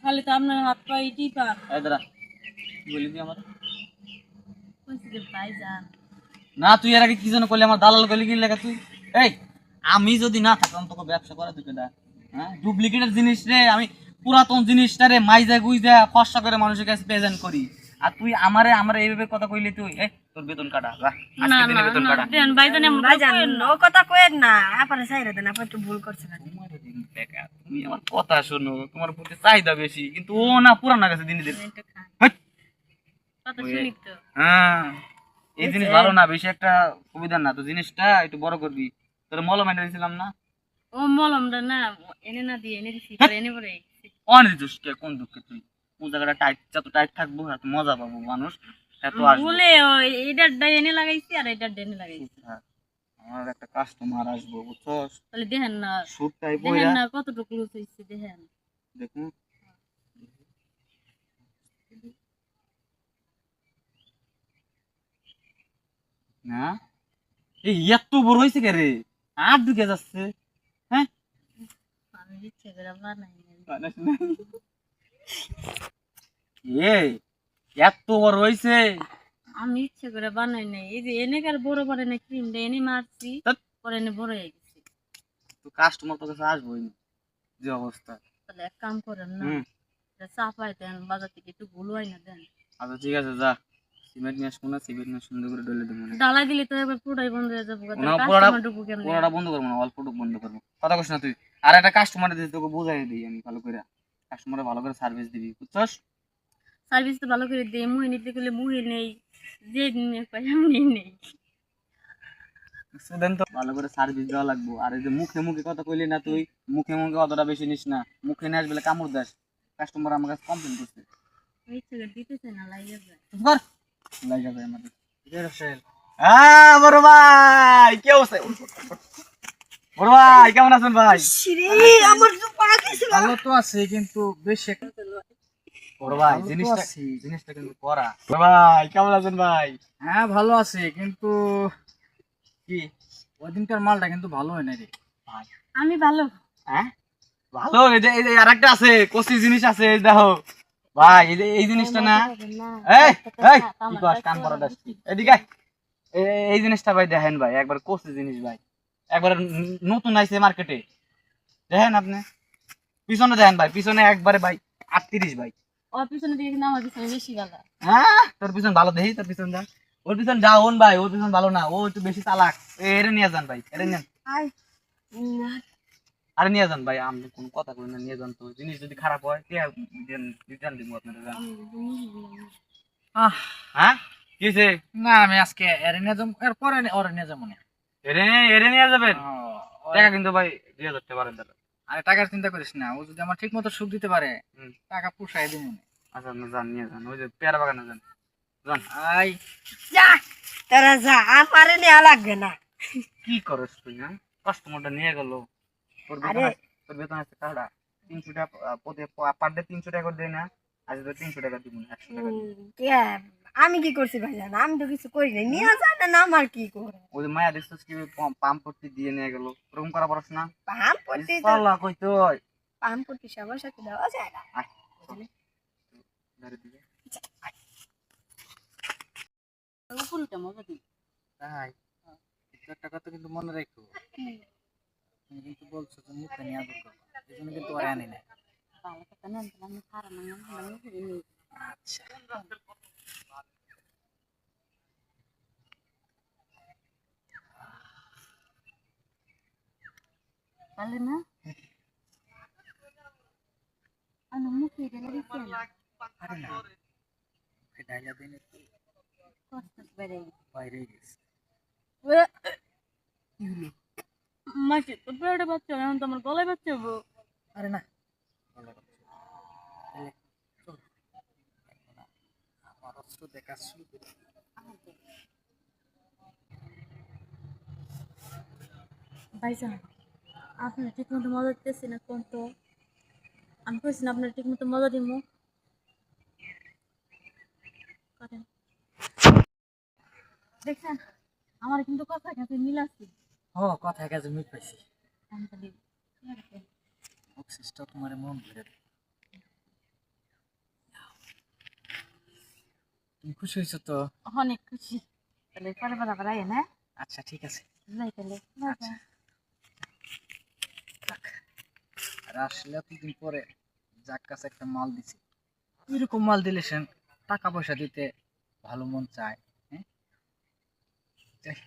খালি তো আপনার হাত পা ইটি পান এই দাঁড়া বলি তুই আমার কইছি যে ভাইজান না তুই এর আগে কি যেন করলি আমার দালাল গলি কি লেখা তুই এই আমি যদি না থাকতাম তোকে ব্যবসা করে দিতে দা হ্যাঁ ডুপ্লিকেটের জিনিস রে আমি পুরাতন জিনিসটা রে মাইজা গুইজা খরচা করে মানুষের কাছে প্রেজেন্ট করি আর তুই আমারে এইভাবে কথা কইলি তুই এই তোর বেতন কাটা যা না আজকে দিনে না বেতন না কাটা দেন ভাইজান এমন ভাইজান ও কথা কইেন না আপনারে চাইরা দেন আপনি একটু ভুল করছেন তোমার দিন টাকা তুমি আমার কথা শোনো তোমার প্রতি চাহিদা বেশি কিন্তু ও না পুরানা গেছে দিনে দিন একটু খান হাট! কথা শুনি তো হ্যাঁ এই জিনিস ভালো না বেশি একটা সুবিধা না তো জিনিসটা একটু বড় করবি তোর মলম এনে দিয়েছিলাম না ও মলমটা না এনে না দিয়ে এনে দিছি পরে এনে পরে অনেক দিস কোন দুঃখে তুই কোন জায়গাটা টাইট যত টাইট থাকবো এত মজা পাবো মানুষ এত আসবে বলে এইটার ডাই এনে লাগাইছি আর এইটার ডাই এনে লাগাইছি আমার একটা কাস্টমার আসবো বুঝছস তাহলে দেখেন না স্যুটটাই দেখেন পইরা না কতটুকু লুজ হইছে দেখেন দেখুন না এই এত বড় হইছে কে রে আর ঢুকে যাচ্ছে হ্যাঁ আমি ইচ্ছে করে বানাই এই এত বড় হইছে আমি ইচ্ছে করে বানাই নাই এই যে এনে কার বড় বড় না ক্রিমটা এনে মারছি ধ্যাৎ। পরে এনে বড় হয়ে গেছে তো কাস্টমার তো কাছে আসবোই না যে অবস্থা তাহলে এক কাম করেন না হুম চাপাই দেন বাজার থেকে একটু ভুল হয় না দেন আচ্ছা ঠিক আছে যা সিমেন্ট নিয়ে আসবো না সিমেন্ট নিয়ে সুন্দর করে ডলে দেবো না ডালাই দিলে তো একবার পুরোটাই বন্ধ হয়ে যাবো না, পুরোটা- কাস্টমার ঢুকবো কেন পুরোটা বন্ধ করবো না অল্প বন্ধ করবো কথা কস না তুই আর একটা কাস্টমার দিয়ে তোকে বুঝাই দিই আমি ভালো করে কাস্টমারে ভালো করে সার্ভিস দিবি বুঝছস সার্ভিস তো ভালো করে দিয়ে মুহে নিতে গেলে মুহে নেই যে নিয়ে পাই আমি নেই স্টুডেন্ট তো ভালো করে সার্ভিস দেওয়া লাগবো আর এই যে মুখে মুখে কথা কইলি না তুই মুখে মুখে অতটা বেশি নিস না মুখে নিয়ে আসবে কামড় দাস কাস্টমার আমার কাছে কমপ্লেন করছে ইচ্ছে করে দিতেছে না লাইয়া যায় চুপ কর লাগা যায় আমাদের হ্যাঁ বড় ভাই কি অবস্থা বড় ভাই কেমন আছেন ভাই শ্রী আমার তো পা গেছিল ভালো তো আছে কিন্তু বেশি একটা বড় ভাই ভালো তো জিনিসটা আছি। জিনিসটা কিন্তু করা বড় ভাই কেমন আছেন ভাই হ্যাঁ ভালো আছে কিন্তু কি ওই দিনকার মালটা কিন্তু ভালো হয় না রে ভাই আমি ভালো হ্যাঁ ভালো এই যে আরেকটা আছে কচি জিনিস আছে এই দেখো ভাই এই জিনিসটা না এই এই কি কস কান পড়া দাস এদিকে আয়। এই জিনিসটা ভাই দেখেন ভাই একবার কচি জিনিস ভাই একবার নতুন আইছে মার্কেটে দেখেন আপনি পিছনে দেখেন ভাই পিছনে একবারে ভাই 38 ভাই ওর পিছনে দিয়ে কিন্তু আমার পিছনে বেশি ভালো হ্যাঁ তোর পিছন ভালো দেখি তোর পিছন যা ওর পিছন যাওন ভাই ওর পিছন ভালো না ও একটু বেশি চালাক এরে নিয়ে যান ভাই এরে নেন আই না আরে নিয়ে যান ভাই আমি কোনো কথা কই না নিয়ে যান তো জিনিস যদি খারাপ হয় কে রিটার্ন দিব আপনাদের যান আহ হ্যাঁ কিছে না আমি আজকে এরিনা জম এর পরে ওরে নিয়ে যাবো না এরে নিয়ে যাবেন ও, টাকা কিন্তু ভাই দিয়ে ধরতে পারেন দাদা আরে টাকার চিন্তা করিস না ও যদি আমার ঠিক মতো সুখ দিতে পারে হুম। টাকা পুষাই দিব আচ্ছা না যান নিয়ে যান ওই যে পেয়ারা বাগানে যান যান আই যা তারা যা আমারে নেওয়া লাগবে না কি করস তুই হ্যাঁ কাস্টমারটা নিয়ে গেল আরে। তোর বেতন আছে কাড়া 300 টাকা প্রতি পার ডে 300 টাকা করে দেয় না আজ তো 300 টাকা দিব না 100 টাকা দিব কে আমি কি করছি ভাইজান আমি তো কিছু করি নাই নিয়ে যায় না আমার কি করে ওই যে মায়া দেখছিস কি পাম্প পট্টি দিয়ে নিয়ে গেল ওরকম করা পারছ না পাম পড়তে পাল্লা কই তুই পাম পড়তে সবার সাথে দেওয়া যায় না আয় ধরে দিবে উপরটা মজা দিই তাই একটা কথা কিন্তু মনে রাখো তুমি কিন্তু বলছো যে মুখে নিয়ে আদর করবো এই জন্য কিন্তু ওরে আনি না ভালো কথা নেন আমি খারাপ না আমি নেই আচ্ছা ভালো না আমি মুখে ঢেলে দিচ্ছেন আরে না মুখে ডাইলা দিন একটু কষ্ট বেড়ে বাইরে গেছে মাসে তো পেটে বাচ্চা এখন তো আমার গলায় বাচ্চা হবো আরে না ভালো কথা। তাহলে চল এখন আমার অস্ত্র দেখা শুরু করি ভাইজান আপনি ঠিক মতো মজা দিতেছি না কোন তো আমি কইছি না আপনার ঠিক মতো মজা দিব করেন দেখছেন আমার কিন্তু কথা কাছে মিল আছে ও কথায় কাজে মিট পাইছি আমি খালি অক্সিসটা তোমার মন ভরে দেবে তুমি খুশি হয়েছো তো? অনেক খুশি। তাহলে পরে বার আবার আইয়েন, হ্যাঁ? আচ্ছা ঠিক আছে। যাই তাহলে, বাই আচ্ছা। বাই। যাক। আর আসলে এতদিন পরে যার কাছে একটা মাল দিছি, এরকম মাল দিলে সে টাকা পয়সা দিতে ভালো মন চায়। হ্যাঁ, যাই।